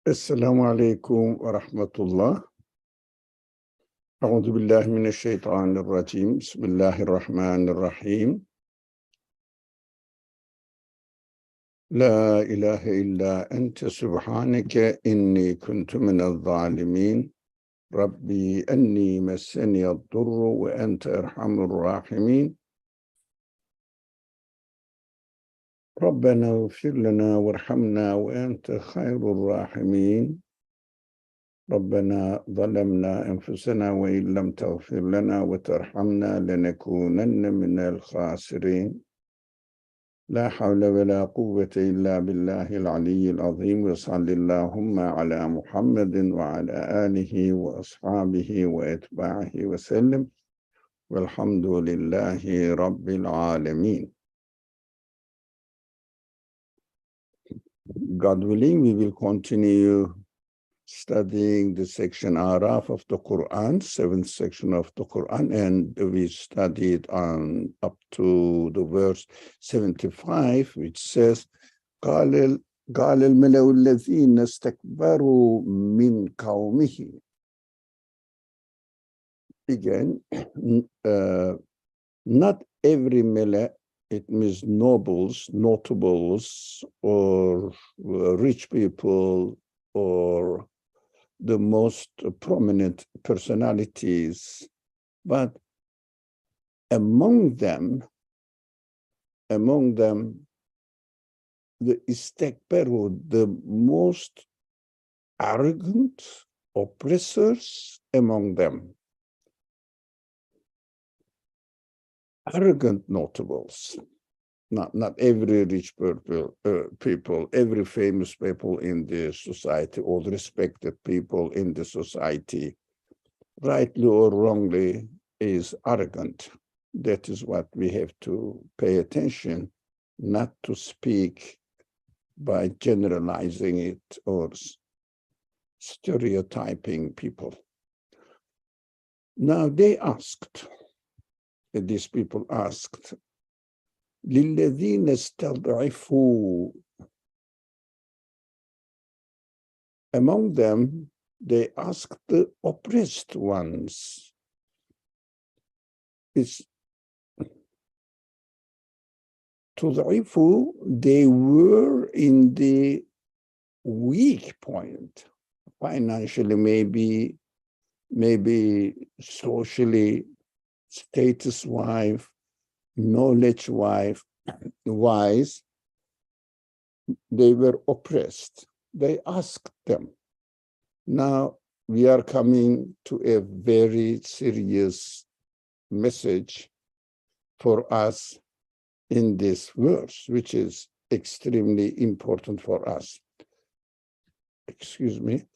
Esselamu Aleyküm ve Rahmetullah. Euzu billahi mineşşeytanirracim. Bismillahirrahmanirrahim. La ilahe illa ente subhaneke inni kuntu minez zalimin. Rabbi enni messeniyed-durru ve ente erhamur rahimin. Rabbena ighfir lena verhamna ve ente hayrur rahimin. ربنا ظلمنا أنفسنا وإن لم تغفر لنا وترحمنا لنكونن من الخاسرين لا حول ولا قوة إلا بالله العلي العظيم وصل اللهم على محمد وعلى آله وأصحابه وأتباعه وسلم والحمد لله رب العالمين. God willing, we will continue studying the section Araf of the Qur'an, 7th section of the Qur'an, and we studied on up to the verse 75, which says, قال الملأ الذين استكبروا من قومه. Again, not every mala, it means nobles, notables, or rich people, or the most prominent personalities, but among them, the istakbaru, the most arrogant oppressors among them, arrogant notables. Not every rich people, every famous people in the society, or respected people in the society, rightly or wrongly, is arrogant. That is what we have to pay attention, not to speak by generalizing it or stereotyping people. Now these people asked, لِلَّذِينَ اسْتَضْعِفُوا. Among them, they asked the oppressed ones. It's تُضْعِفُوا, they were in the weak point, financially, maybe socially, status-wise, knowledge-wise, they were oppressed. They asked them. Now we are coming to a very serious message for us in this verse, which is extremely important for us. Excuse me.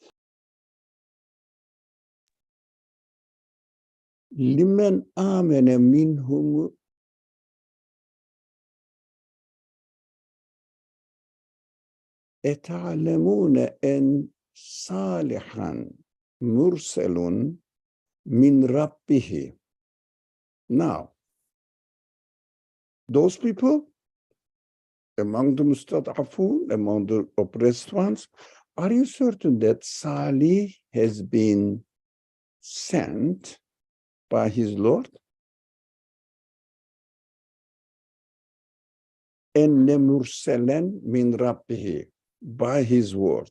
لمن آمن منهم أتعلمون أن صالحا مرسل من ربه. Now, those people among the mustad'afun, among the oppressed ones, are you certain that Salih has been sent by his Lord? أن مرسلا من ربه, by his word,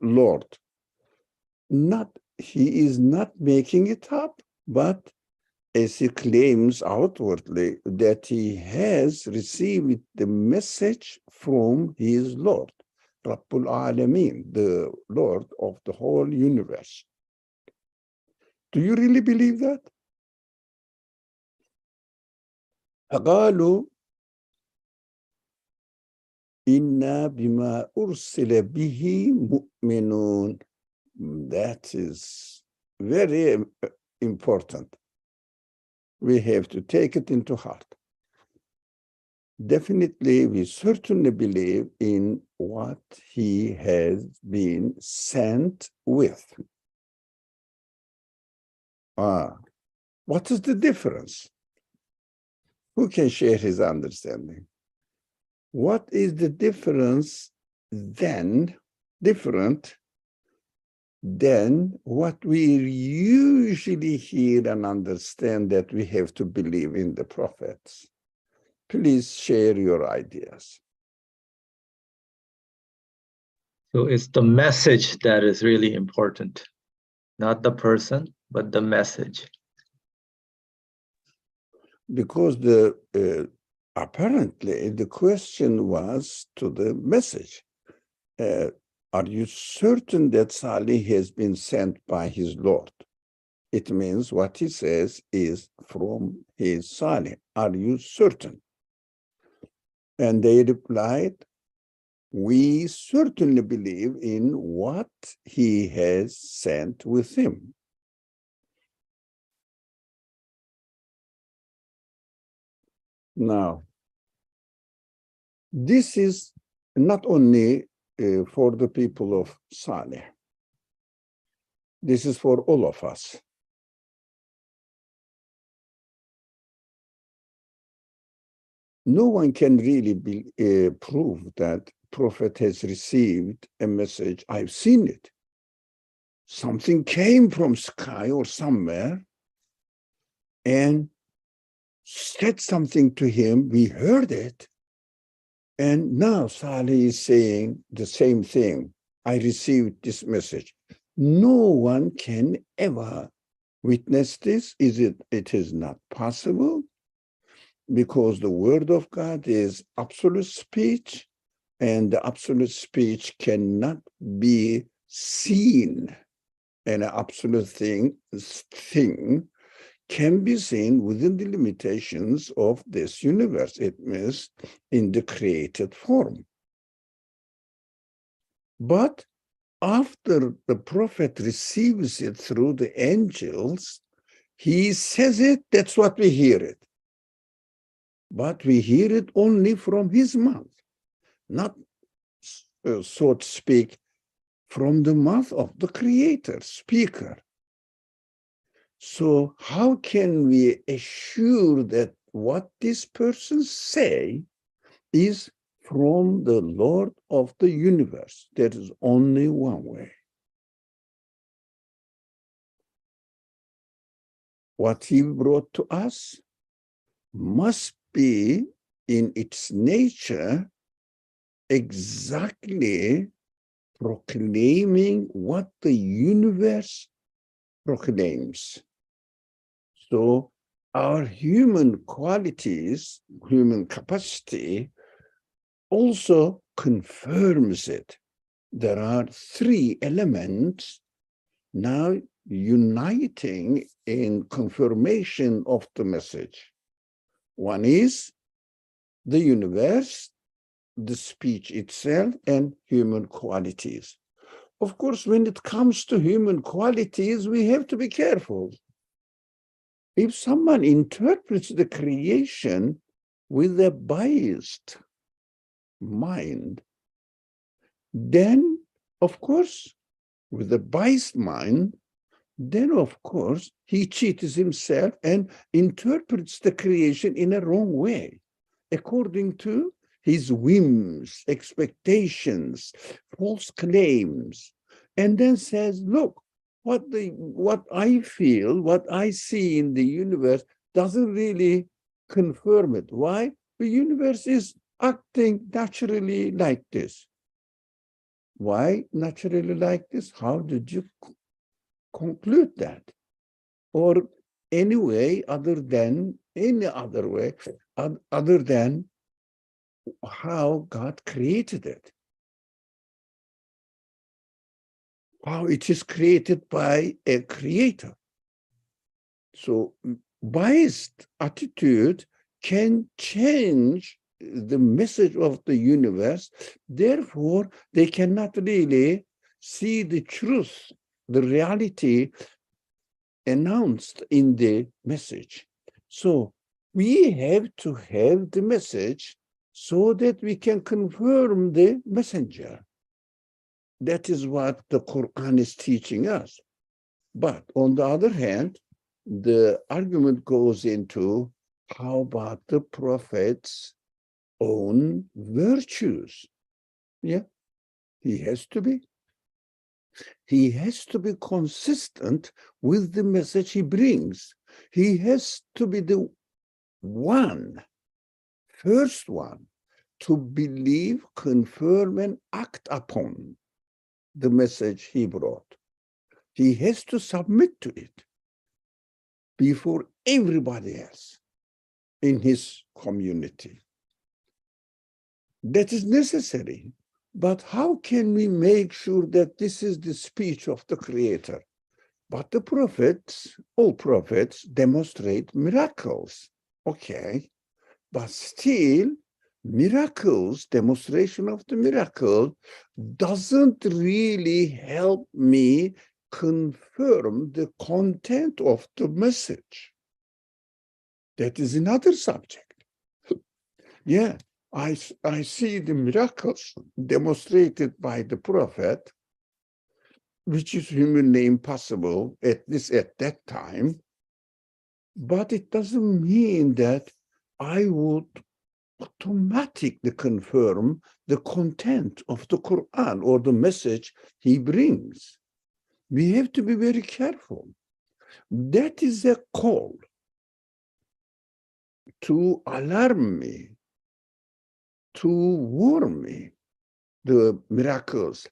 Lord. He is not making it up, but as he claims outwardly that he has received the message from his Lord, Rabbul Alameen, the Lord of the whole universe. Do you really believe that? قالوا إنا بما أرسل به مؤمنون. That is very important. We have to take it into heart. Definitely, we certainly believe in what he has been sent with. What is the difference? Who can share his understanding? What is the difference then, different then what we usually hear and understand that we have to believe in the prophets. Please share your ideas. So it's the message that is really important, not the person, but the message. Because apparently the question was to the message. Are you certain that Salih has been sent by his Lord? It means what he says is from his Salih. Are you certain? And they replied, we certainly believe in what he has sent with him. Now, this is not only for the people of Saleh. This is for all of us. No one can really prove that Prophet has received a message. I've seen it. Something came from sky or somewhere and said something to him. We heard it. And now Salih is saying the same thing. I received this message. No one can ever witness this. It is not possible, because the word of God is absolute speech, and the absolute speech cannot be seen. And an absolute thing can be seen within the limitations of this universe. It means in the created form. But after the prophet receives it through the angels, he says it, that's what we hear it. But we hear it only from his mouth, not, so to speak, from the mouth of the creator, speaker. So how can we assure that what this person say is from the Lord of the universe? There is only one way. What he brought to us must be in its nature exactly proclaiming what the universe proclaims. So our human qualities, human capacity, also confirms it. There are three elements now uniting in confirmation of the message. One is the universe, the speech itself, and human qualities. Of course, when it comes to human qualities, we have to be careful. If someone interprets the creation with a biased mind, then, of course, with a biased mind, then, of course, he cheats himself and interprets the creation in a wrong way, according to his whims, expectations, false claims, and then says, look, what I feel, what I see in the universe doesn't really confirm it. Why? The universe is acting naturally like this. Why naturally like this? How did you conclude that? Or any way other than, any other way, other than how God created it? How it is created by a creator. So biased attitude can change the message of the universe. Therefore, they cannot really see the truth, the reality announced in the message. So we have to have the message so that we can confirm the messenger. That is what the Qur'an is teaching us. But on the other hand, the argument goes into, how about the prophet's own virtues? Yeah, he has to be. He has to be consistent with the message he brings. He has to be the first one, to believe, confirm, and act upon the message he brought. He has to submit to it before everybody else in his community. That is necessary. But how can we make sure that this is the speech of the Creator? But the prophets, all prophets, demonstrate miracles. Okay, but still, miracles, demonstration of the miracle, doesn't really help me confirm the content of the message. That is another subject. Yeah, I see the miracles demonstrated by the prophet, which is humanly impossible, at least at that time. But it doesn't mean that I would automatically confirm the content of the Quran or the message he brings. We have to be very careful. That is a call to alarm me, to warn me, the miracles.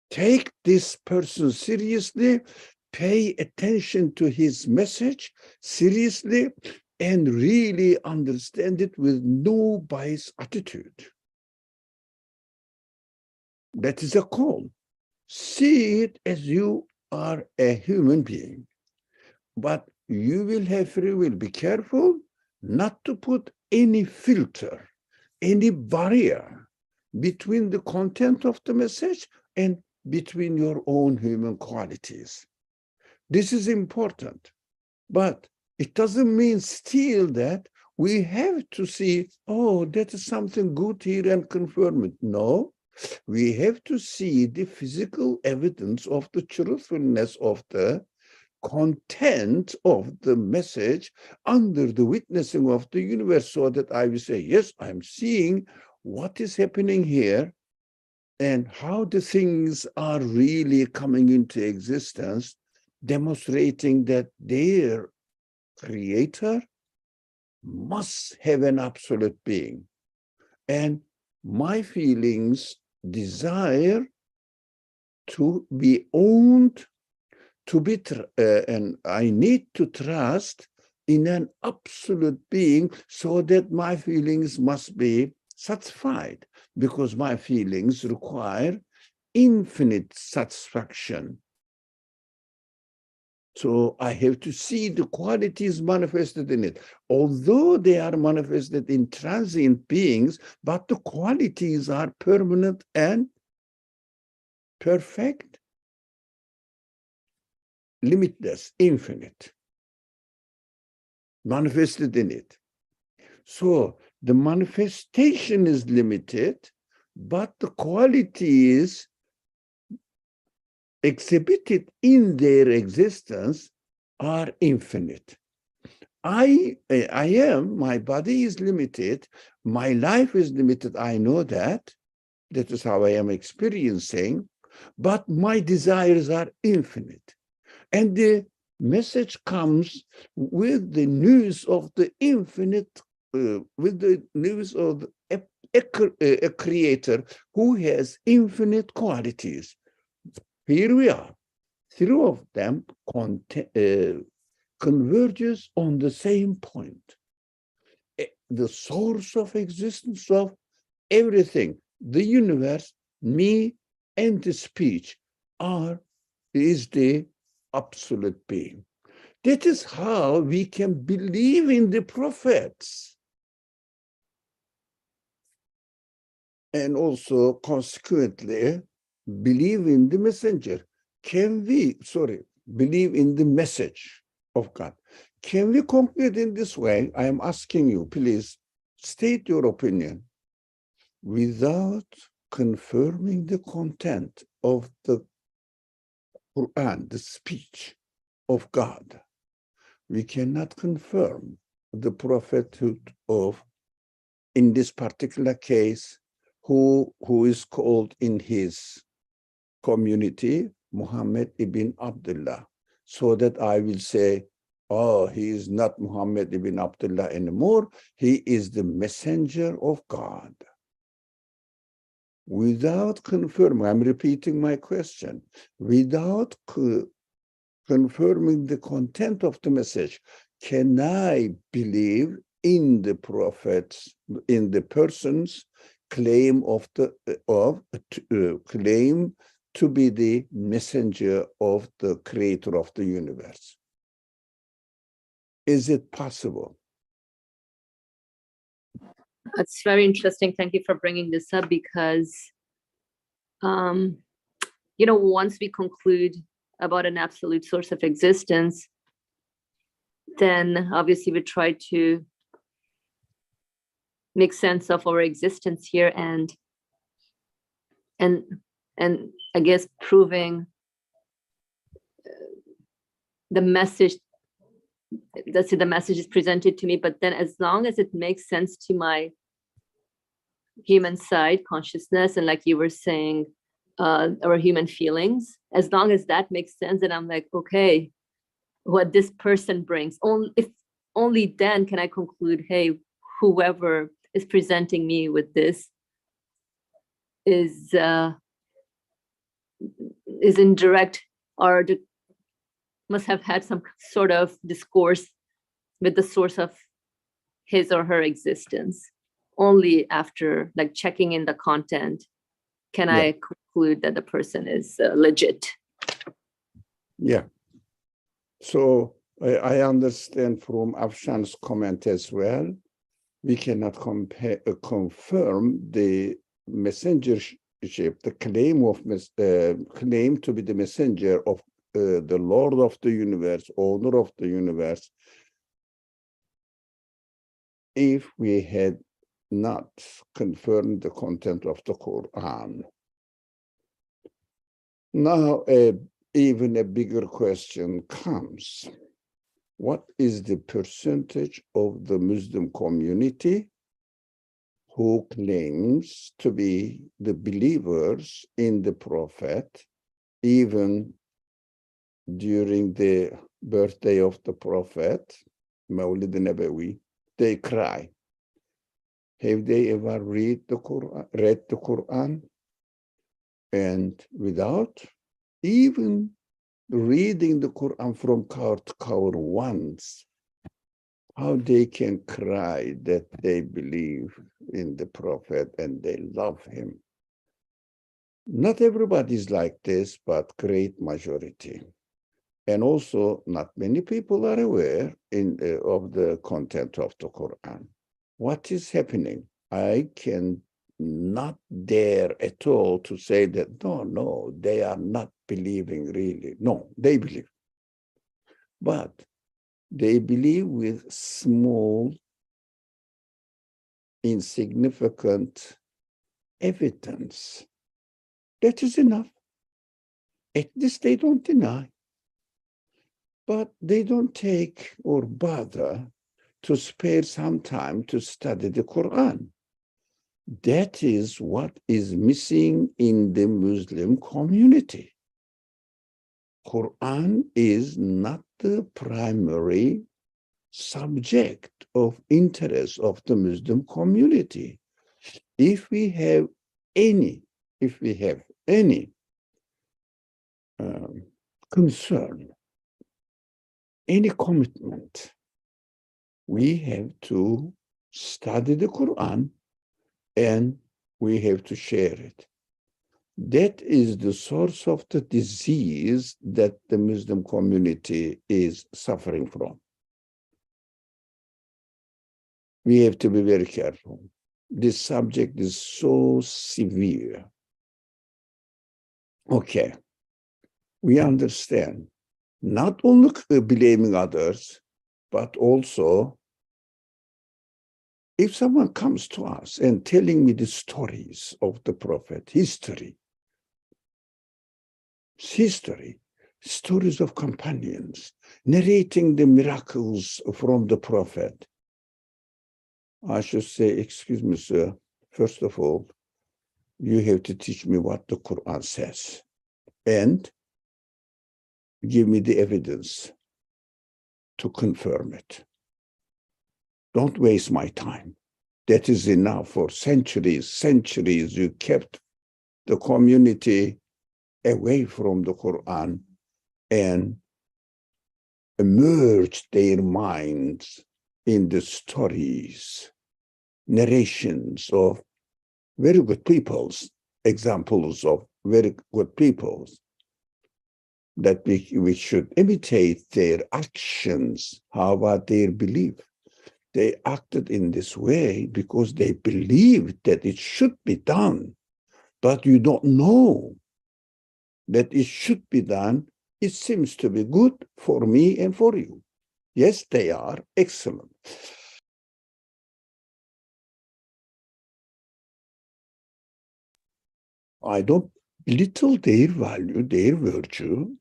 Take this person seriously, pay attention to his message seriously, and really understand it with no bias attitude. That is a call. See it as you are a human being, but you will have free will. Be careful not to put any filter, any barrier between the content of the message and between your own human qualities. This is important, but it doesn't mean still that we have to see, oh, that is something good here and confirm it. No, we have to see the physical evidence of the truthfulness of the content of the message under the witnessing of the universe, so that I will say, yes, I'm seeing what is happening here and how the things are really coming into existence, demonstrating that their Creator must have an absolute being. And my feelings desire to be owned, to be, and I need to trust in an absolute being, so that my feelings must be satisfied, because my feelings require infinite satisfaction. So I have to see the qualities manifested in it. Although they are manifested in transient beings, but the qualities are permanent and perfect, limitless, infinite, manifested in it. So the manifestation is limited, but the qualities exhibited in their existence are infinite. My body is limited, my life is limited, I know that. That is how I am experiencing, but my desires are infinite. And the message comes with the news of the infinite, with the news of a creator who has infinite qualities. Here we are. Three of them converges on the same point. The source of existence of everything, the universe, me, and the speech is the absolute being. That is how we can believe in the prophets, and also consequently believe in the messenger. Believe in the message of God. Can we conclude in this way? I am asking you, please state your opinion. Without confirming the content of the Qur'an, the speech of God, we cannot confirm the prophethood of, in this particular case, who is called in his community Muhammad ibn Abdullah, so that I will say, oh, he is not Muhammad ibn Abdullah anymore. He is the messenger of God. Without confirming, I'm repeating my question, without confirming the content of the message, can I believe in the prophets, in the person's claim claim to be the messenger of the creator of the universe? Is it possible? That's very interesting. Thank you for bringing this up, because, once we conclude about an absolute source of existence, then obviously we try to make sense of our existence here and I guess proving the message. That's it, the message is presented to me, but then as long as it makes sense to my human side consciousness, and like you were saying, our human feelings, as long as that makes sense, and I'm like, okay, what this person brings, only then can I conclude, hey, whoever is presenting me with this is in direct, or must have had some sort of discourse with the source of his or her existence. Only after like checking in the content can I conclude that the person is legit. Yeah. So I understand from Afshan's comment as well, we cannot confirm the messengership, the claim to be the messenger of the Lord of the universe, owner of the universe, if we had not confirmed the content of the Qur'an. Now, even a bigger question comes. What is the percentage of the Muslim community who claims to be the believers in the Prophet, even during the birthday of the Prophet, Mawlid Nabawi, they cry? Have they ever read the Quran? And without even reading the Quran from cover to cover once, how they can cry that they believe in the Prophet and they love him? Not everybody is like this, but great majority. And also, not many people are aware of the content of the Quran. What is happening? I can not dare at all to say that, no, they are not believing really. No, they believe. But they believe with small, insignificant evidence. That is enough. At least they don't deny. But they don't take or bother to spare some time to study the Quran. That is what is missing in the Muslim community. Quran is not the primary subject of interest of the Muslim community. If we have any concern, any commitment, we have to study the Quran and we have to share it. That is the source of the disease that the Muslim community is suffering from. We have to be very careful. This subject is so severe. Okay, we understand. Not only blaming others, but also if someone comes to us and telling me the stories of the Prophet, history, stories of companions, narrating the miracles from the Prophet, I should say, excuse me, sir, first of all, you have to teach me what the Quran says. And give me the evidence to confirm it. Don't waste my time. That is enough. For centuries, you kept the community away from the Quran and immersed their minds in the stories, narrations of very good peoples, examples of very good peoples, that we should imitate their actions. How about their belief? They acted in this way because they believed that it should be done, but you don't know that it should be done. It seems to be good for me and for you. Yes, they are excellent. I don't belittle their value, their virtue.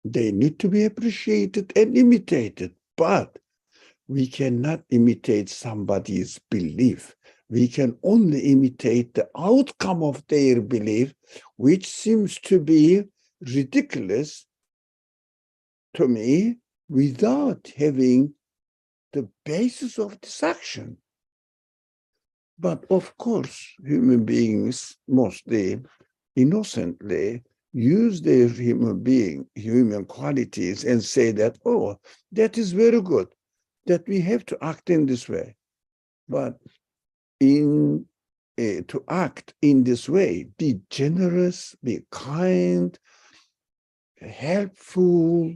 They need to be appreciated and imitated, but we cannot imitate somebody's belief. We can only imitate the outcome of their belief, which seems to be ridiculous to me, without having the basis of this action. But of course, human beings mostly innocently use their human qualities and say that, oh, that is very good, that we have to act in this way. But to act in this way, be generous, be kind, helpful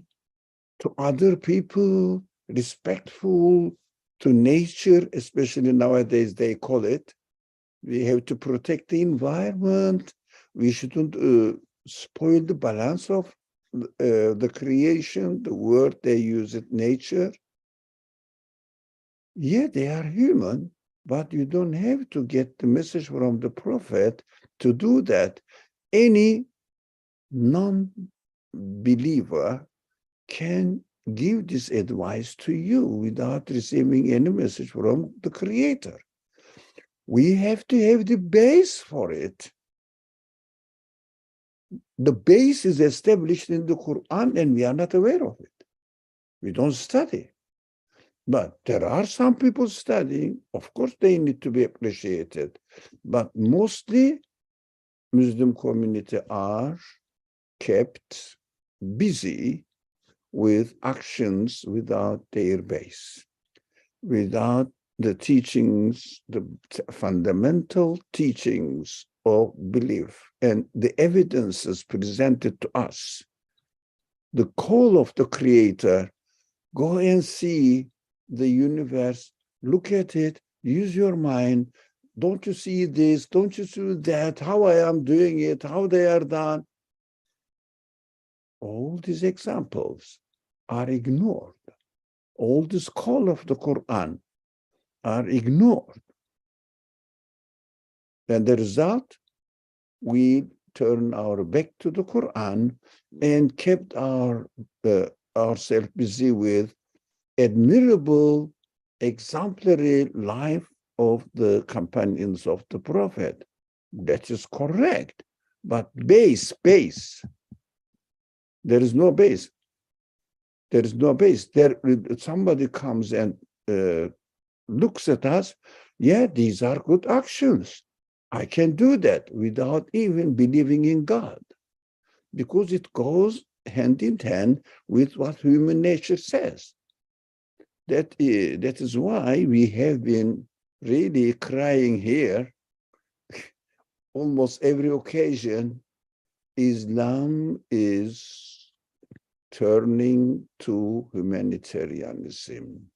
to other people, respectful to nature, especially nowadays they call it. We have to protect the environment. We shouldn't spoil the balance of the creation, the word they use it, nature. Yeah, they are human, but you don't have to get the message from the prophet to do that. Any non-believer can give this advice to you without receiving any message from the Creator. We have to have the base for it. The base is established in the Quran and we are not aware of it. We don't study. But there are some people studying. Of course, they need to be appreciated. But mostly, Muslim community are kept busy with actions without their base, without the teachings, the fundamental teachings of belief and the evidences presented to us. The call of the Creator, go and see the universe, look at it, use your mind. Don't you see this? Don't you see that? How I am doing it, how they are done. All these examples are ignored. All this call of the Quran are ignored. And the result, we turn our back to the Quran and kept ourselves busy with admirable, exemplary life of the companions of the Prophet. That is correct. But base. There is no base. There is no base. Somebody comes and looks at us. Yeah, these are good actions. I can do that without even believing in God, because it goes hand in hand with what human nature says. That is why we have been really crying here almost every occasion. Islam is turning to humanitarianism.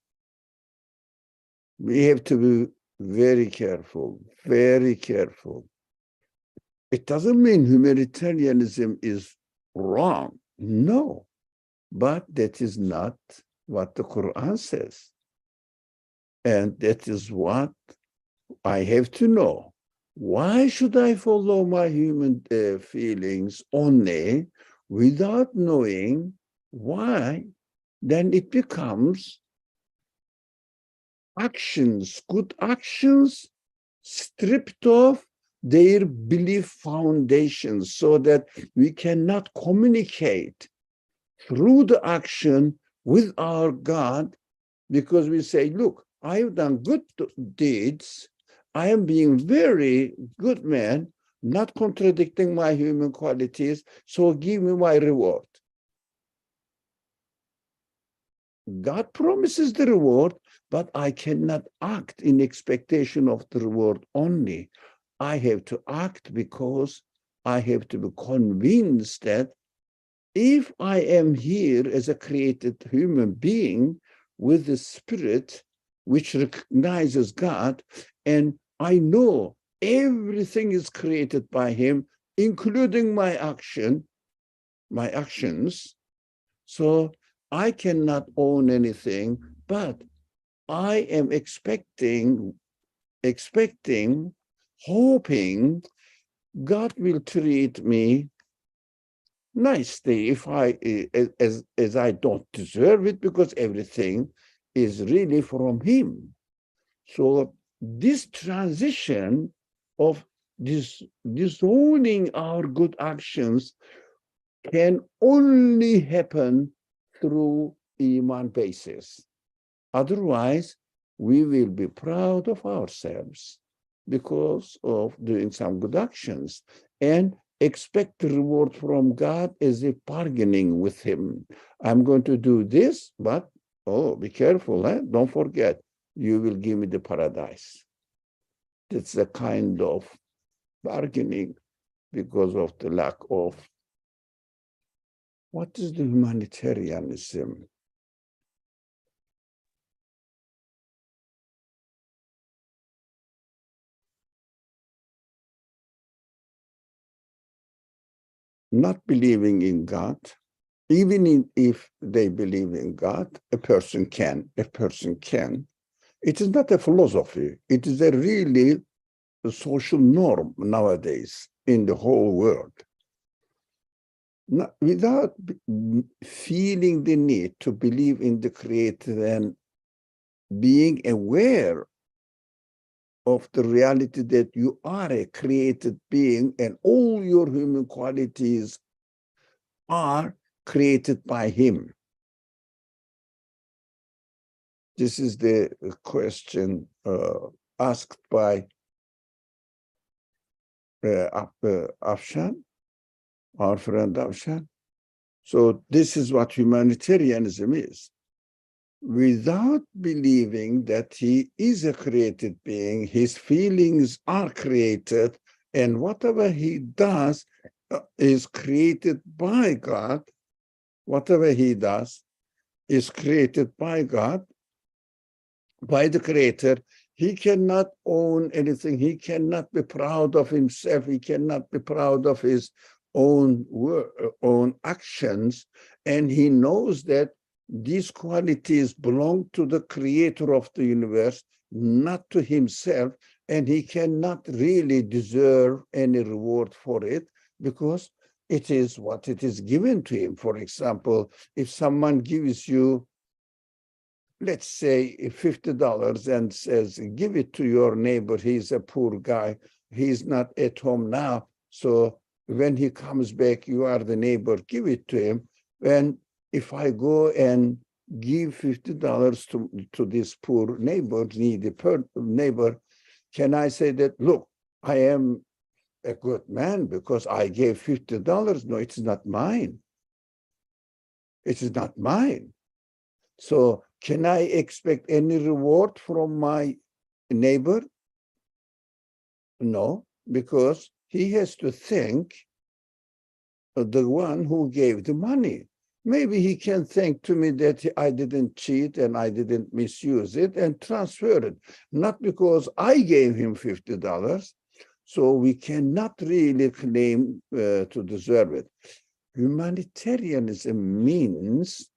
We have to be very careful, very careful. It doesn't mean humanitarianism is wrong. No, but that is not what the Quran says. And that is what I have to know. Why should I follow my human feelings only without knowing why? Then it becomes actions, good actions, stripped of their belief foundations, so that we cannot communicate through the action with our God, because we say, look, I've done good deeds. I am being very good man, not contradicting my human qualities, so give me my reward. God promises the reward, but I cannot act in expectation of the reward only. I have to act because I have to be convinced that if I am here as a created human being with the spirit which recognizes God, and I know everything is created by him, including my actions, so I cannot own anything, but I am expecting, hoping God will treat me nicely if as I don't deserve it, because everything is really from him. So this transition of disowning our good actions can only happen through Iman basis. Otherwise, we will be proud of ourselves because of doing some good actions and expect the reward from God as if bargaining with him. I'm going to do this, but oh, be careful, eh? Don't forget, you will give me the paradise. That's a kind of bargaining because of the lack of, what is the humanitarianism? Not believing in God, even if they believe in God, a person can. It is not a philosophy. It is a really social norm nowadays in the whole world. Without feeling the need to believe in the Creator and being aware of the reality that you are a created being and all your human qualities are created by him. This is the question asked by Afshan, our friend Afshan. So this is what humanitarianism is. Without believing that he is a created being, his feelings are created, and whatever he does is created by God. Whatever he does is created by God, by the Creator. He cannot own anything. He cannot be proud of himself. He cannot be proud of his own actions. And he knows that these qualities belong to the Creator of the universe, not to himself. And he cannot really deserve any reward for it because it is what it is given to him. For example, if someone gives you, let's say, $50 and says, give it to your neighbor, he's a poor guy, he's not at home now, so when he comes back, you are the neighbor, give it to him. And if I go and give $50 to this poor neighbor, needy neighbor, can I say that, look, I am a good man because I gave $50? No, it's not mine. It is not mine. So can I expect any reward from my neighbor? No, because he has to thank the one who gave the money. Maybe he can thank to me that I didn't cheat and I didn't misuse it and transfer it, not because I gave him $50. So we cannot really claim to deserve it. Humanitarianism means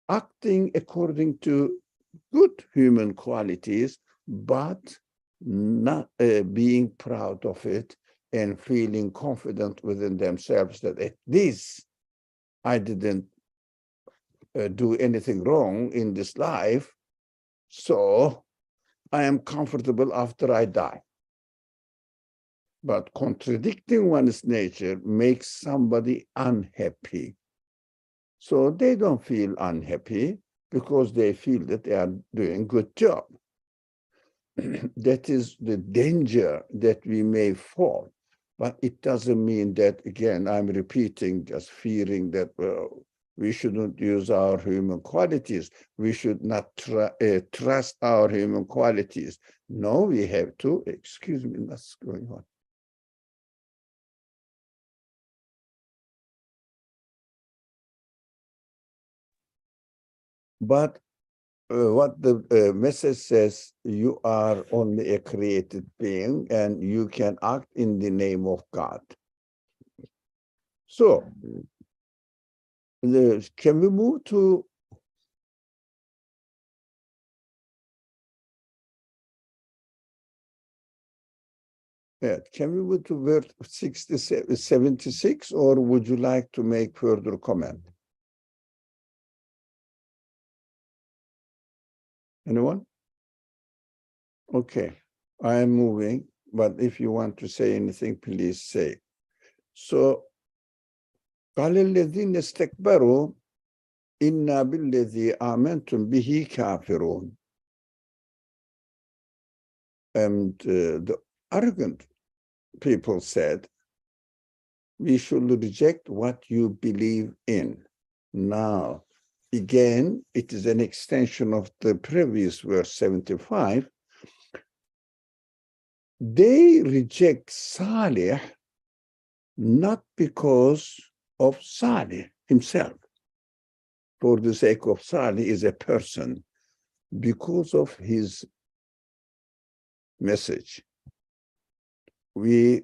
acting according to good human qualities, but not being proud of it and feeling confident within themselves that at least I didn't do anything wrong in this life, so I am comfortable after I die. But contradicting one's nature makes somebody unhappy. So they don't feel unhappy because they feel that they are doing a good job. That is the danger that we may fall. But it doesn't mean that, again, I'm repeating, just fearing that we shouldn't use our human qualities. We should not trust our human qualities. No, we have to, excuse me, what's going on? But what the message says, you are only a created being and you can act in the name of God. So, can we move to can we move to verse 76, or would you like to make further comment? Anyone? Okay, I am moving, but if you want to say anything, please say. So, قال الذين استكبروا إنا بالذي آمنتم به كافرون. And the arrogant people said, we should reject what you believe in. Now, again, it is an extension of the previous verse 75. They reject Salih not because of Salih himself, for the sake of Salih is a person, because of his message. We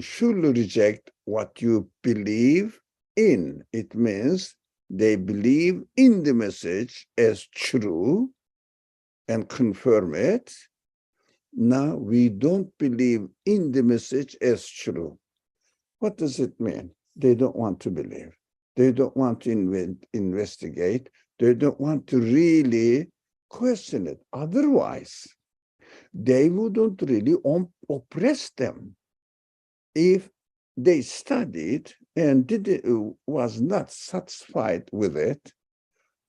should reject what you believe in. It means they believe in the message as true and confirm it. Now we don't believe in the message as true. What does it mean? They don't want to believe. They don't want to investigate. They don't want to really question it. Otherwise, they wouldn't really oppress them. If they studied and was not satisfied with it,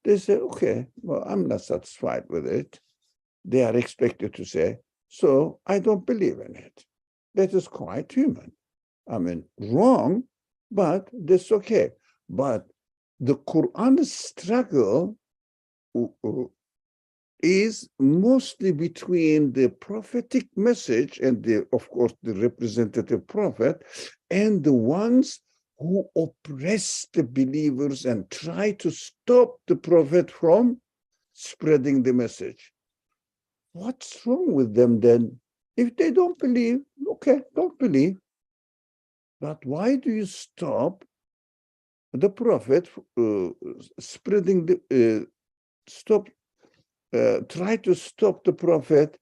they say, okay, well, I'm not satisfied with it. They are expected to say, so I don't believe in it. That is quite human. I mean, wrong, but that's okay. But the Quran struggle is mostly between the prophetic message and of course, the representative prophet and the ones who oppress the believers and try to stop the prophet from spreading the message. What's wrong with them then? If they don't believe, okay, don't believe. But why do you stop the prophet spreading the, try to stop the prophet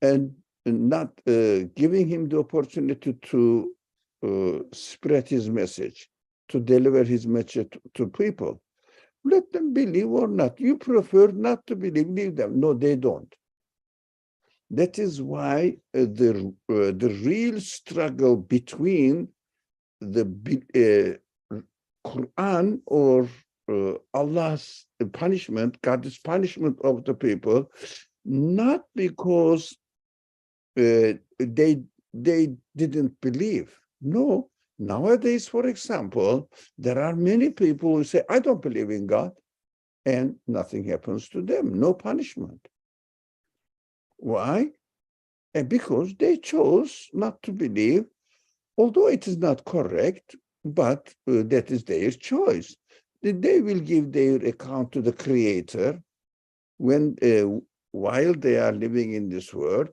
and not giving him the opportunity to spread his message, to deliver his message to people? Let them believe or not. You prefer not to believe, leave them. No, they don't. That is why the real struggle between the Quran or Allah's punishment, God's punishment of the people, not because they didn't believe. No, nowadays, for example, there are many people who say, I don't believe in God, and nothing happens to them, no punishment. Why? And because they chose not to believe, although it is not correct, but that is their choice. They will give their account to the Creator when, while they are living in this world.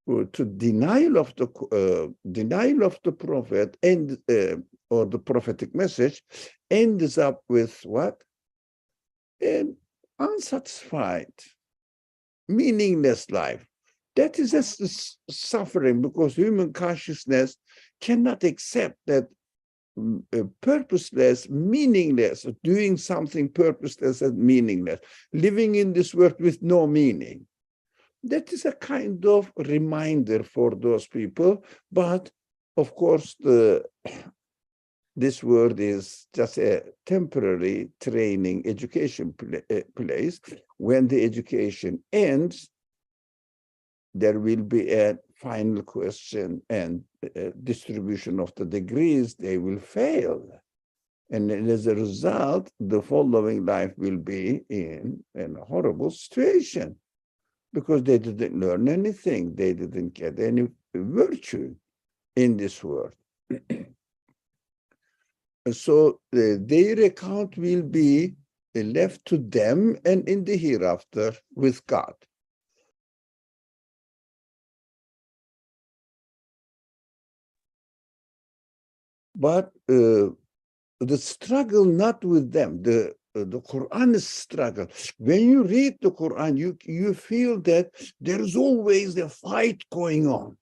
To denial of the prophet and or the prophetic message ends up with what? An unsatisfied, meaningless life. That is a suffering, because human consciousness cannot accept that purposeless, meaningless, doing something purposeless and meaningless, living in this world with no meaning. That is a kind of reminder for those people. But of course, the This world is just a temporary training education place. When the education ends, there will be a final question and distribution of the degrees. They will fail. And as a result, the following life will be in a horrible situation because they didn't learn anything. They didn't get any virtue in this world. So their account will be left to them and in the hereafter with God. But the struggle not with them, the Quran is struggle. When you read the Quran, you feel that there's always a fight going on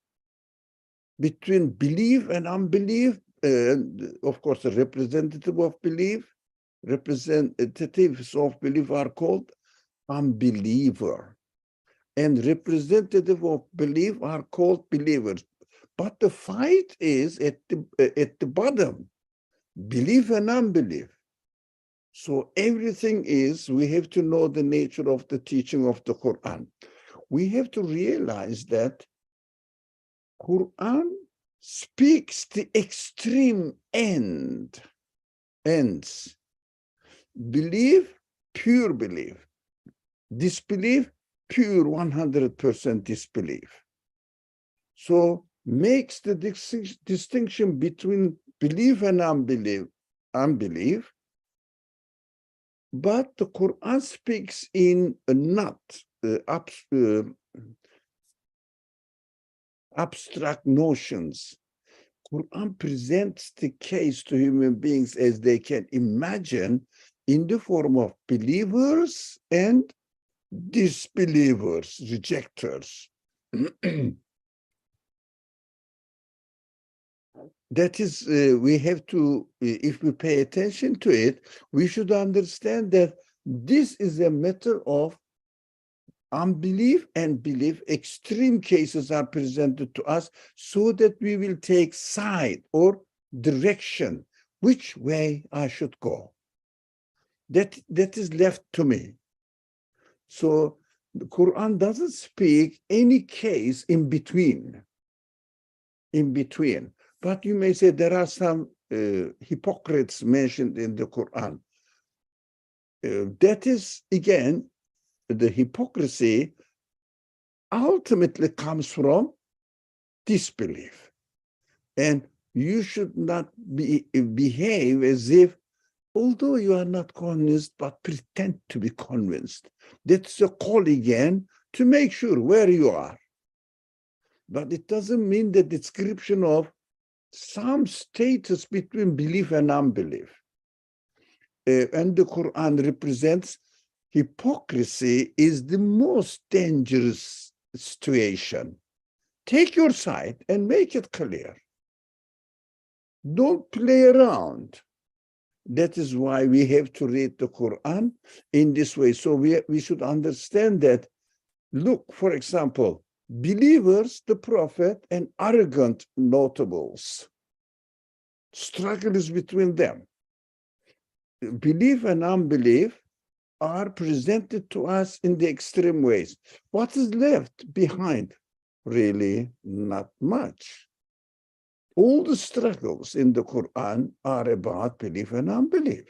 between belief and unbelief. Of course, the representative of belief, representatives of belief are called unbeliever, and representative of belief are called believers. But the fight is at the bottom, belief and unbelief. So everything is, we have to know the nature of the teaching of the Quran. We have to realize that Quran speaks the extreme ends. Belief, pure belief. Disbelief, pure 100% disbelief. So makes the distinction between belief and unbelief. But the Quran speaks in not abstract notions. Quran presents the case to human beings as they can imagine in the form of believers and disbelievers, rejectors. That is, we have to, if we pay attention to it, we should understand that this is a matter of unbelief and belief. Extreme cases are presented to us so that we will take side or direction, which way I should go. That is left to me. So the Quran doesn't speak any case in between. But you may say there are some hypocrites mentioned in the Quran. That is, again, the hypocrisy ultimately comes from disbelief. And you should not behave as if, although you are not convinced, but pretend to be convinced. That's a call again to make sure where you are. But it doesn't mean the description of some status between belief and unbelief. And the Quran represents hypocrisy is the most dangerous situation. Take your side and make it clear. Don't play around. That is why we have to read the Quran in this way. So we should understand that, look, for example, believers, the Prophet, and arrogant notables. Struggle is between them. Belief and unbelief are presented to us in the extreme ways. What is left behind? Really, not much. All the struggles in the Quran are about belief and unbelief,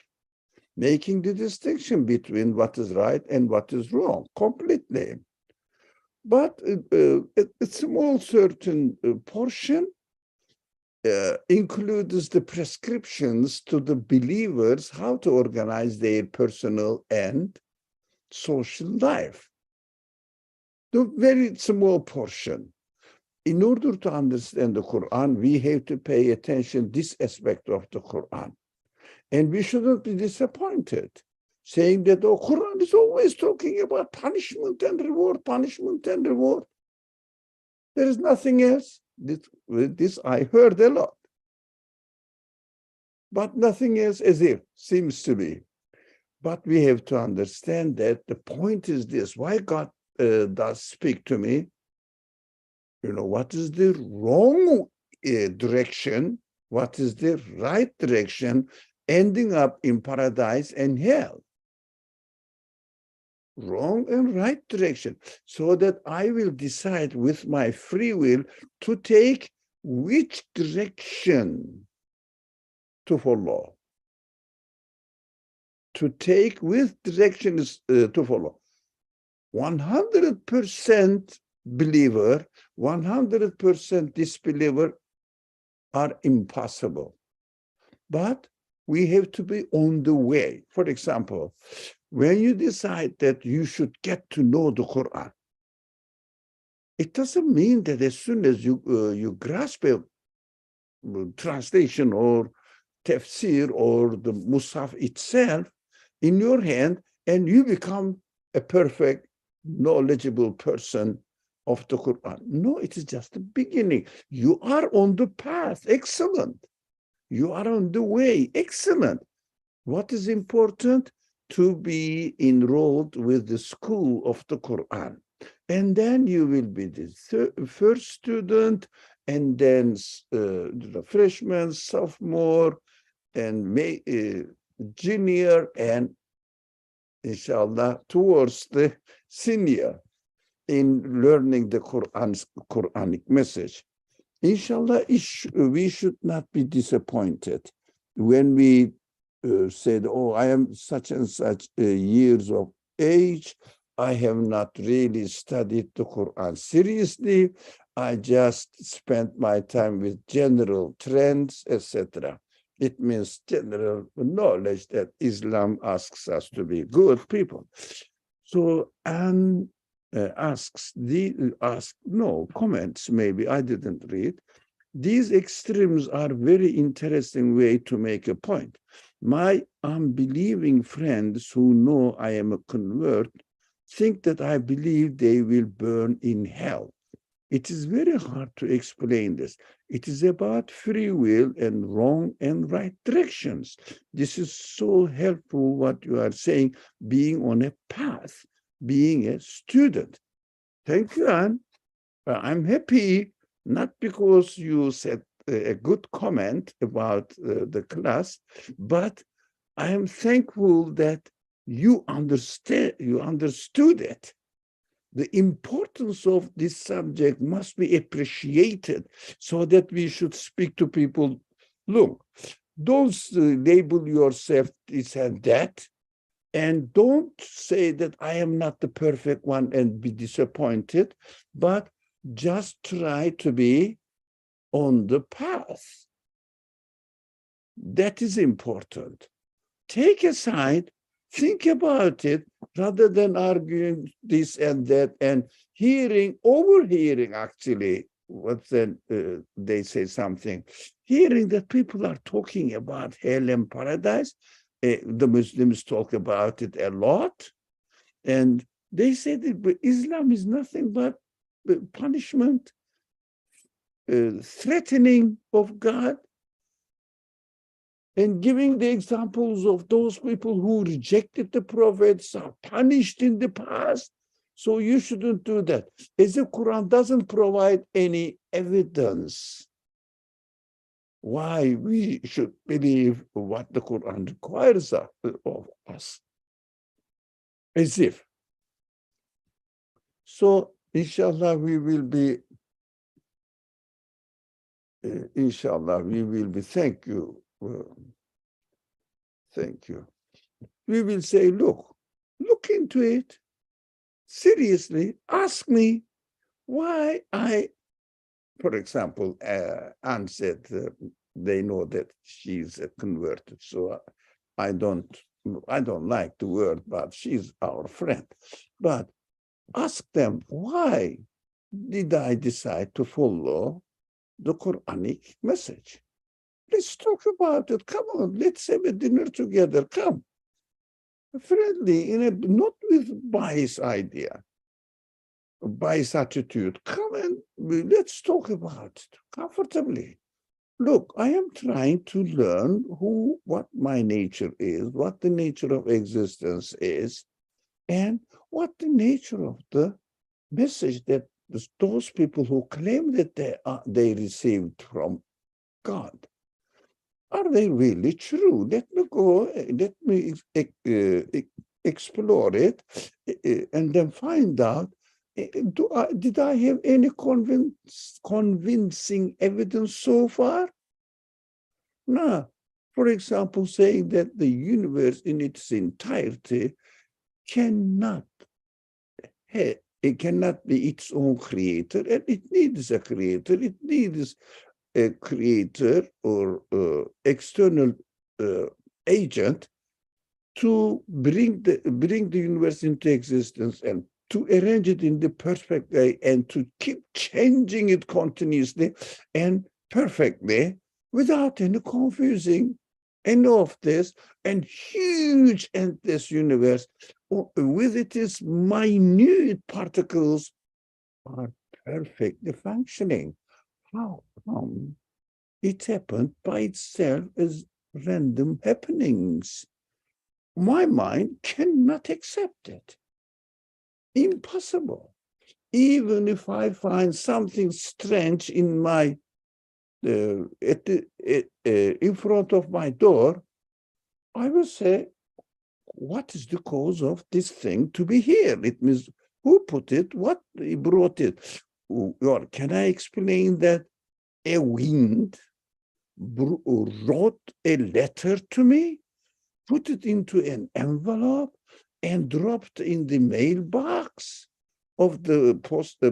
making the distinction between what is right and what is wrong completely. But a small certain portion includes the prescriptions to the believers how to organize their personal and social life. The very small portion. In order to understand the Quran, we have to pay attention to this aspect of the Quran. And we shouldn't be disappointed, saying that the Quran is always talking about punishment and reward, punishment and reward. There is nothing else. This I heard a lot. But nothing else as if, seems to be. But we have to understand that the point is this, why God does speak to me, you know, what is the wrong direction what is the right direction, ending up in paradise and hell. Wrong and right direction, so that I will decide with my free will to take which direction to follow. To take which direction is to follow. 100% believer, 100% disbeliever are impossible. But we have to be on the way. For example, when you decide that you should get to know the Quran, it doesn't mean that as soon as you grasp a translation or tafsir or the Musaf itself in your hand and you become a perfect, knowledgeable person of the Quran. No, it is just the beginning. You are on the path. Excellent. You are on the way. Excellent. What is important? To be enrolled with the school of the Quran. And then you will be the first student, and then the freshman, sophomore, and junior, and inshallah towards the senior in learning the Quranic message. Inshallah, we should not be disappointed when we said, oh, I am such and such years of age. I have not really studied the Quran seriously. I just spent my time with general trends, etc. It means general knowledge that Islam asks us to be good people. So, and comments, maybe I didn't read. These extremes are very interesting way to make a point. My unbelieving friends who know I am a convert think that I believe they will burn in hell. It is very hard to explain this. It is about free will and wrong and right directions. This is so helpful what you are saying, being on a path, being a student. Thank you, Anne. I'm happy, not because you said a good comment about the class, but I am thankful that you understood it. The importance of this subject must be appreciated so that we should speak to people. Look, don't label yourself this and that, and don't say that I am not the perfect one and be disappointed, but just try to be on the path. That is important. Take a side, think about it, rather than arguing this and that and overhearing actually, they say something, hearing that people are talking about hell and paradise. The Muslims talk about it a lot. And they say that Islam is nothing but punishment, threatening of God, and giving the examples of those people who rejected the prophets are punished in the past. So you shouldn't do that. As the Quran doesn't provide any evidence why we should believe what the Quran requires of us. As if. So, inshallah, we will be, thank you. Thank you. We will say, look into it seriously. Ask me why for example, Anne said they know that she's converted, so I don't like the word, but she's our friend. But ask them, why did I decide to follow the Quranic message? Let's talk about it. Come on, let's have a dinner together. Come. Friendly, not with bias idea, bias attitude. Come and let's talk about it comfortably. Look, I am trying to learn what my nature is, what the nature of existence is, and what the nature of the message that those people who claim that they received from God. are they really true? Let me go, let me explore it, and then find out, did I have any convincing evidence so far? No. For example, saying that the universe in its entirety cannot be its own creator, and it needs a creator. It needs a creator or external agent to bring the universe into existence and to arrange it in the perfect way and to keep changing it continuously and perfectly without any confusing any of this, and huge endless universe with its minute particles are perfectly functioning. How come it happened by itself as random happenings? My mind cannot accept it. Impossible. Even if I find something strange in my in front of my door, I will say, what is the cause of this thing to be here? It means who put it, what brought it? Or can I explain that a wind wrote a letter to me, put it into an envelope, and dropped in the mailbox of the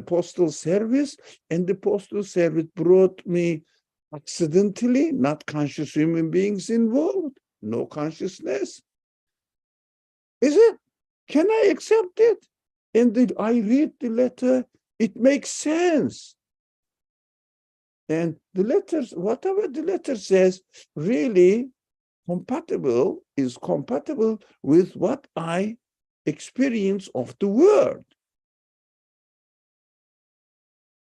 postal service, and the postal service brought me accidentally, not conscious human beings involved, no consciousness. Is it? Can I accept it? And I read the letter, it makes sense. And the letters, whatever the letter says, really is compatible with what I experience of the world.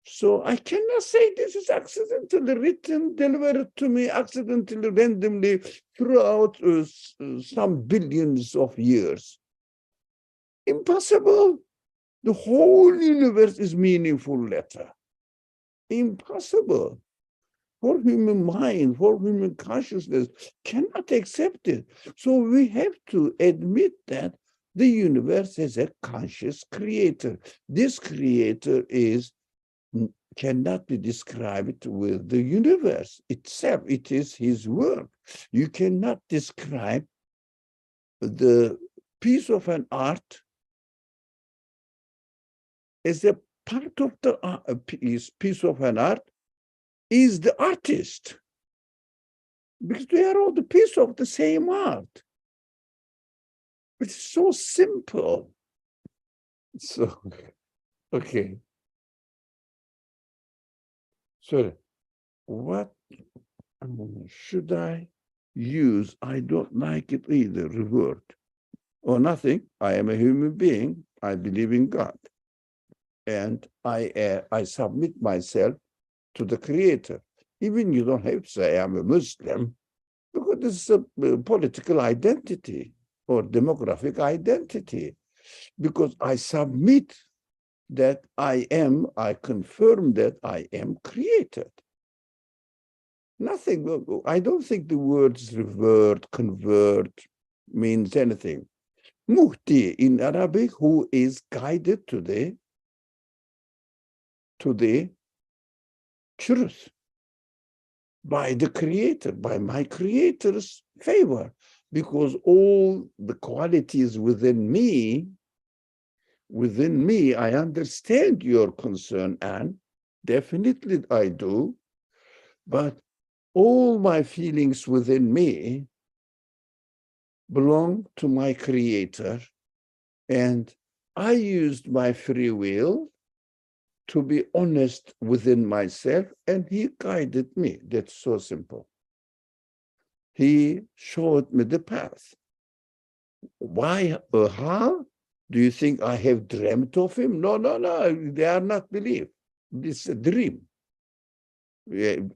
So I cannot say this is accidentally written, delivered to me accidentally, randomly throughout some billions of years. Impossible. The whole universe is meaningful letter. Impossible. For human mind, for human consciousness, cannot accept it. So we have to admit that the universe has a conscious creator. This creator cannot be described with the universe itself. It is his work. You cannot describe the piece of an art as a part of the piece of an art is the artist, because they are all the piece of the same art. It's so simple. So, okay. So, what should I use? I don't like it either, reward or nothing. I am a human being. I believe in God. And I submit myself to the creator. Even you don't have to say I'm a Muslim, because this is a political identity or demographic identity. Because I submit that I confirm that I am created. Nothing, I don't think the words revert, convert means anything. Muhti in Arabic, who is guided to the truth by the creator, by my creator's favor, because all the qualities within me, I understand your concern, Anne. Definitely I do. But all my feelings within me belong to my creator. And I used my free will to be honest within myself, and he guided me. That's so simple. He showed me the path. Why or how? Do you think I have dreamt of him? No, they are not belief. It's a dream.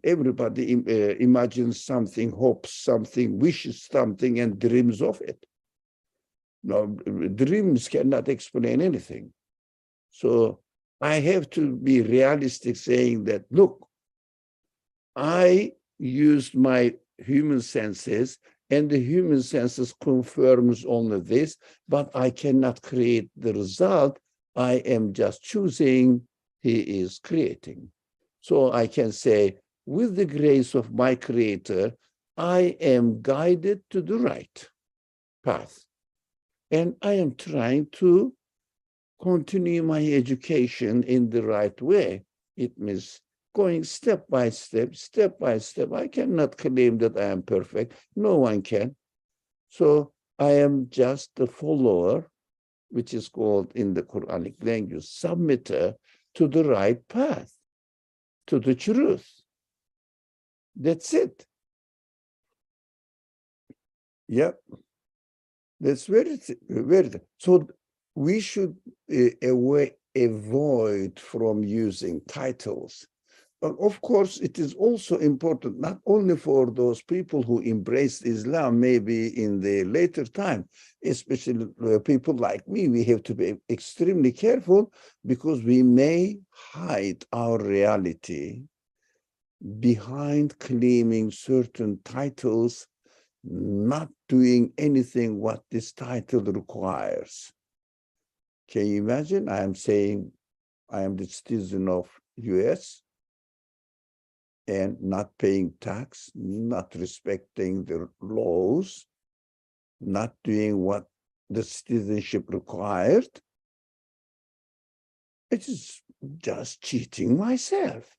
Everybody imagines something, hopes something, wishes something, and dreams of it. No, dreams cannot explain anything. So I have to be realistic, saying that, look, I used my human senses, and the human senses confirms only this, but I cannot create the result. I am just choosing, he is creating. So I can say, with the grace of my creator, I am guided to the right path. And I am trying to continue my education in the right way. It means going step by step, step by step. I cannot claim that I am perfect. No one can. So I am just a follower, which is called in the Quranic language, submitter to the right path, to the truth. That's it. Yep. That's very. So we should avoid from using titles. But of course, it is also important, not only for those people who embraced Islam, maybe in the later time, especially people like me, we have to be extremely careful because we may hide our reality behind claiming certain titles, not doing anything what this title requires. Can you imagine? I am saying I am the citizen of US and not paying tax, not respecting the laws, not doing what the citizenship required. It is just cheating myself.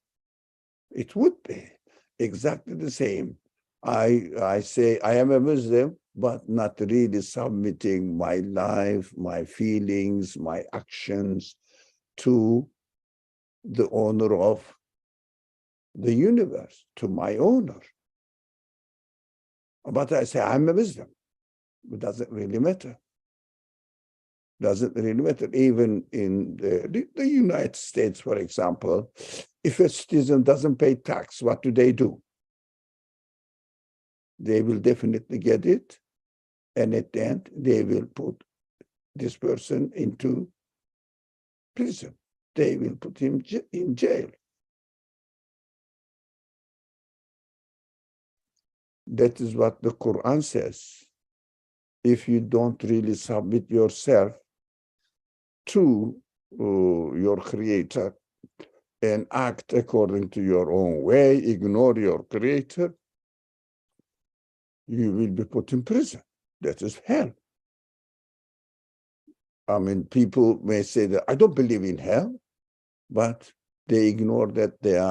It would be exactly the same. I say I am a Muslim, but not really submitting my life, my feelings, my actions to the owner of the universe, to my owner. But I say I'm a Muslim. It doesn't really matter. Doesn't really matter. Even in the United States, for example, if a citizen doesn't pay tax, what do? They will definitely get it. And at the end, they will put this person into prison. They will put him in jail. That is what the Qur'an says. If you don't really submit yourself to your creator and act according to your own way, ignore your creator, you will be put in prison. That is hell. I mean, people may say that I don't believe in hell, but they ignore that there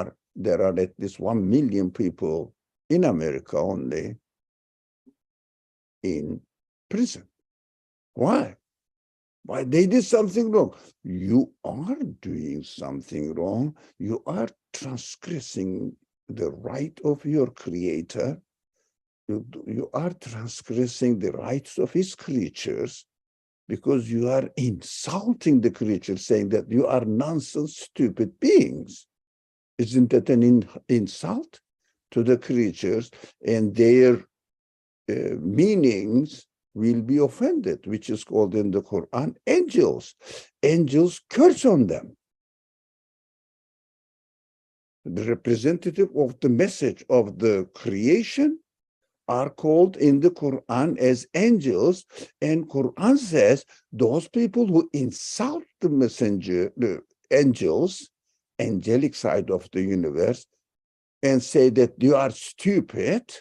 are at least 1 million people in America only in prison. Why? Why? They did something wrong. You are doing something wrong. You are transgressing the right of your creator. You are transgressing the rights of his creatures because you are insulting the creatures, saying that you are nonsense, stupid beings. Isn't that an insult to the creatures? And their meanings will be offended, which is called in the Quran angels. Angels curse on them. The representative of the message of the creation are called in the Quran as angels, and Quran says those people who insult the messenger, the angels, angelic side of the universe, and say that you are stupid,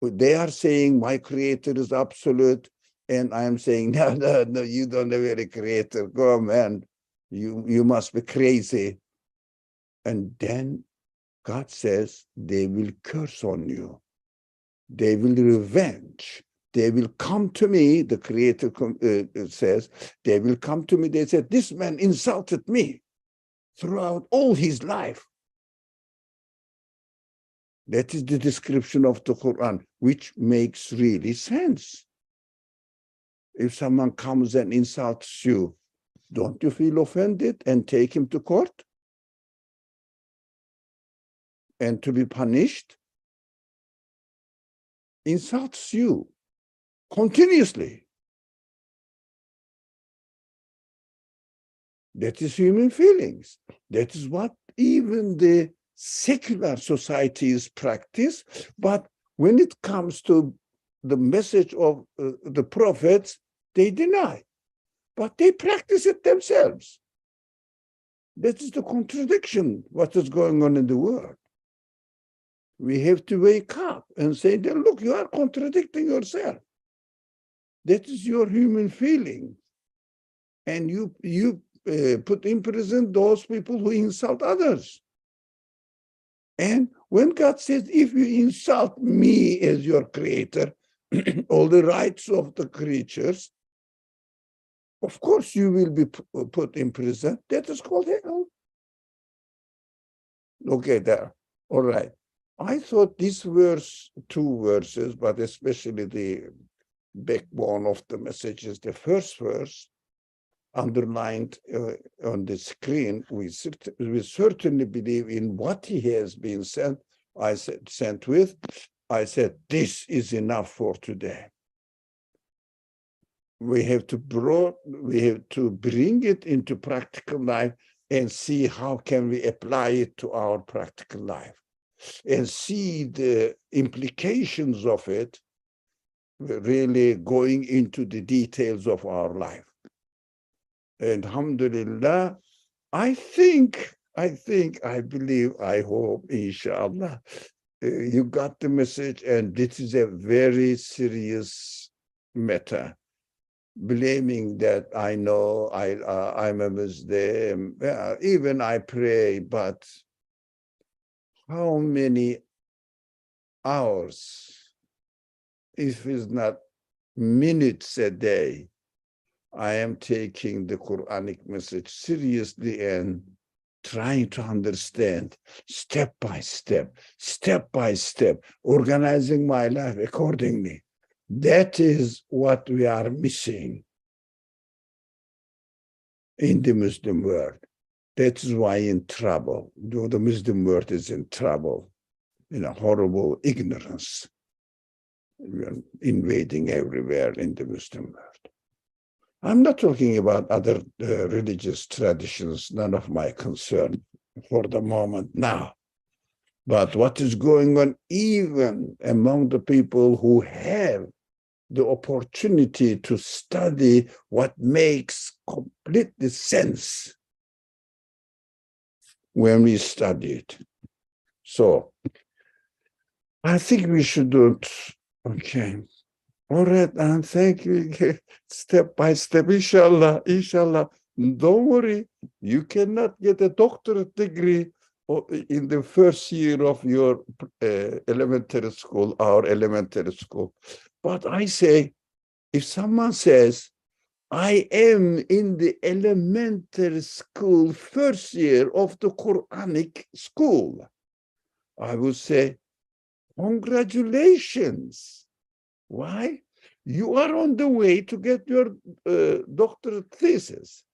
they are saying my creator is absolute, and I am saying no, you don't have any creator. Go on, man, you must be crazy. And then God says they will curse on you. They will revenge. They will come to me, the creator says, they will come to me. They said, this man insulted me throughout all his life. That is the description of the Quran, which makes really sense. If someone comes and insults you, don't you feel offended and take him to court and to be punished? Insults you continuously. That is human feelings. That is what even the secular societies practice, but When it comes to the message of the prophets, they deny, but they practice it themselves. That is the contradiction, what is going on in the world. We have to wake up and say, look, you are contradicting yourself. That is your human feeling. And you put in prison those people who insult others. And when God says, if you insult me as your creator, all the rights of the creatures, of course you will be put in prison. That is called hell. Okay, there. All right. I thought this verse, 2 verses, but especially the backbone of the message is the first verse, underlined on the screen. We certainly believe in what he has been sent. I said, sent with. I said, this is enough for today. We have to bring it into practical life and see how can we apply it to our practical life and see the implications of it really going into the details of our life. And alhamdulillah, I believe, I hope, inshallah, you got the message, and this is a very serious matter. Blaming that I know I'm a Muslim, even I pray, but how many hours, if it's not minutes a day, I am taking the Quranic message seriously and trying to understand step by step, organizing my life accordingly. That is what we are missing in the Muslim world. That is why in trouble. The Muslim world is in trouble, in a horrible ignorance. We are invading everywhere in the Muslim world. I'm not talking about other religious traditions, none of my concern for the moment now. But what is going on even among the people who have the opportunity to study what makes completely sense when we study it. So I think we should do it. Okay. All right, and thank you. Step by step, inshallah. Don't worry, you cannot get a doctorate degree in the first year of your elementary school, our elementary school. But I say, if someone says, I am in the elementary school first year of the Quranic school, I would say, congratulations. Why? You are on the way to get your doctorate thesis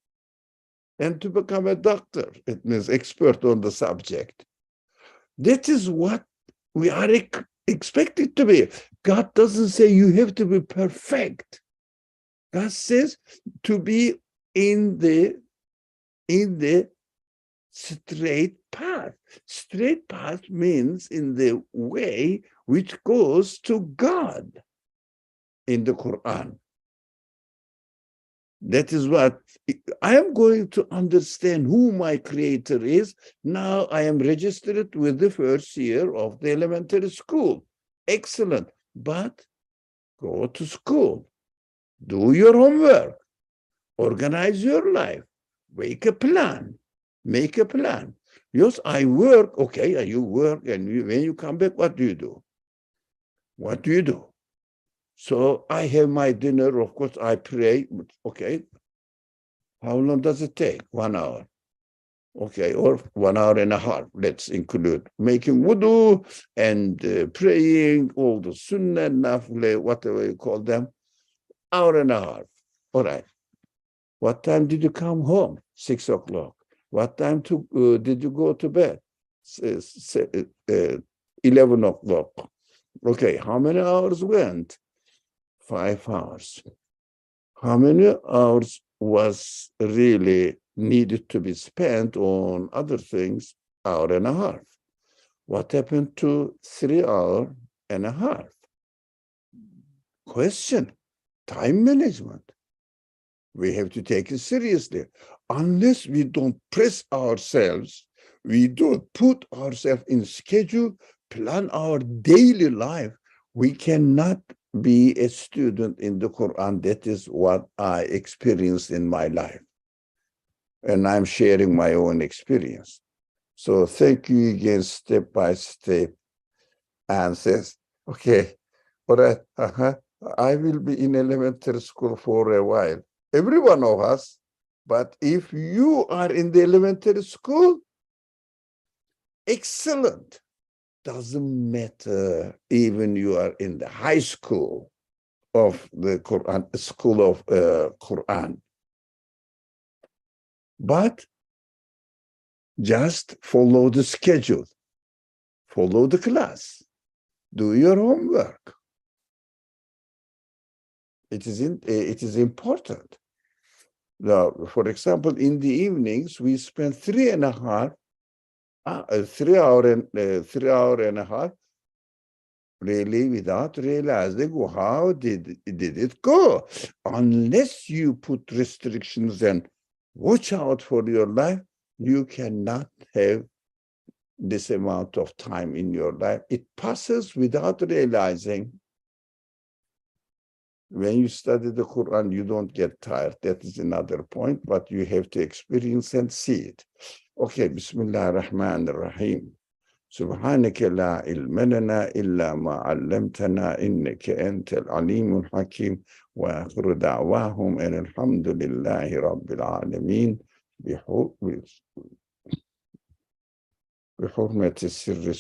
and to become a doctor. It means expert on the subject. That is what we are expected to be. God doesn't say you have to be perfect. God says to be in the straight path. Straight path means in the way which goes to God in the Quran. That is what I am going to understand who my creator is. Now I am registered with the first year of the elementary school. Excellent. But go to school. Do your homework. Organize your life. Make a plan. Make a plan. Yes, I work. Okay, you work. And when you come back, what do you do? What do you do? So I have my dinner, of course, I pray. Okay. How long does it take? 1 hour. Okay, or 1 hour and a half. Let's include making wudu and praying, all the sunnah, nafle, whatever you call them. Hour and a half. All right. What time did you come home? 6 o'clock. What time did you go to bed? 11 o'clock. Okay, how many hours went? 5 hours. How many hours was really needed to be spent on other things? Hour and a half. What happened to 3 hours? and a half. Question, time management. We have to take it seriously. Unless we don't press ourselves, we don't put ourselves in schedule, plan our daily life, we cannot be a student in the Quran. That is what I experienced in my life. And I'm sharing my own experience. So thank you again, step by step. And says, okay, all right, I will be in elementary school for a while. Every one of us, but if you are in the elementary school, excellent. Doesn't matter, even you are in the high school of the Quran, school of Quran. But just follow the schedule, follow the class, do your homework. It is important. Now, for example, in the evenings, we spend 3.5 3 hour and a half, really without realizing how did it go. Unless you put restrictions and watch out for your life, you cannot have this amount of time in your life. It passes without realizing. When you study the Quran, you don't get tired. That is another point, but you have to experience and see it. Okay, Bismillah ar-Rahman ar-Rahim. سبحانك لا علم لنا إلا ما علمتنا إنك أنت العليم الحكيم وآخر دعواهم أن الحمد لله رب العالمين بحرمة السر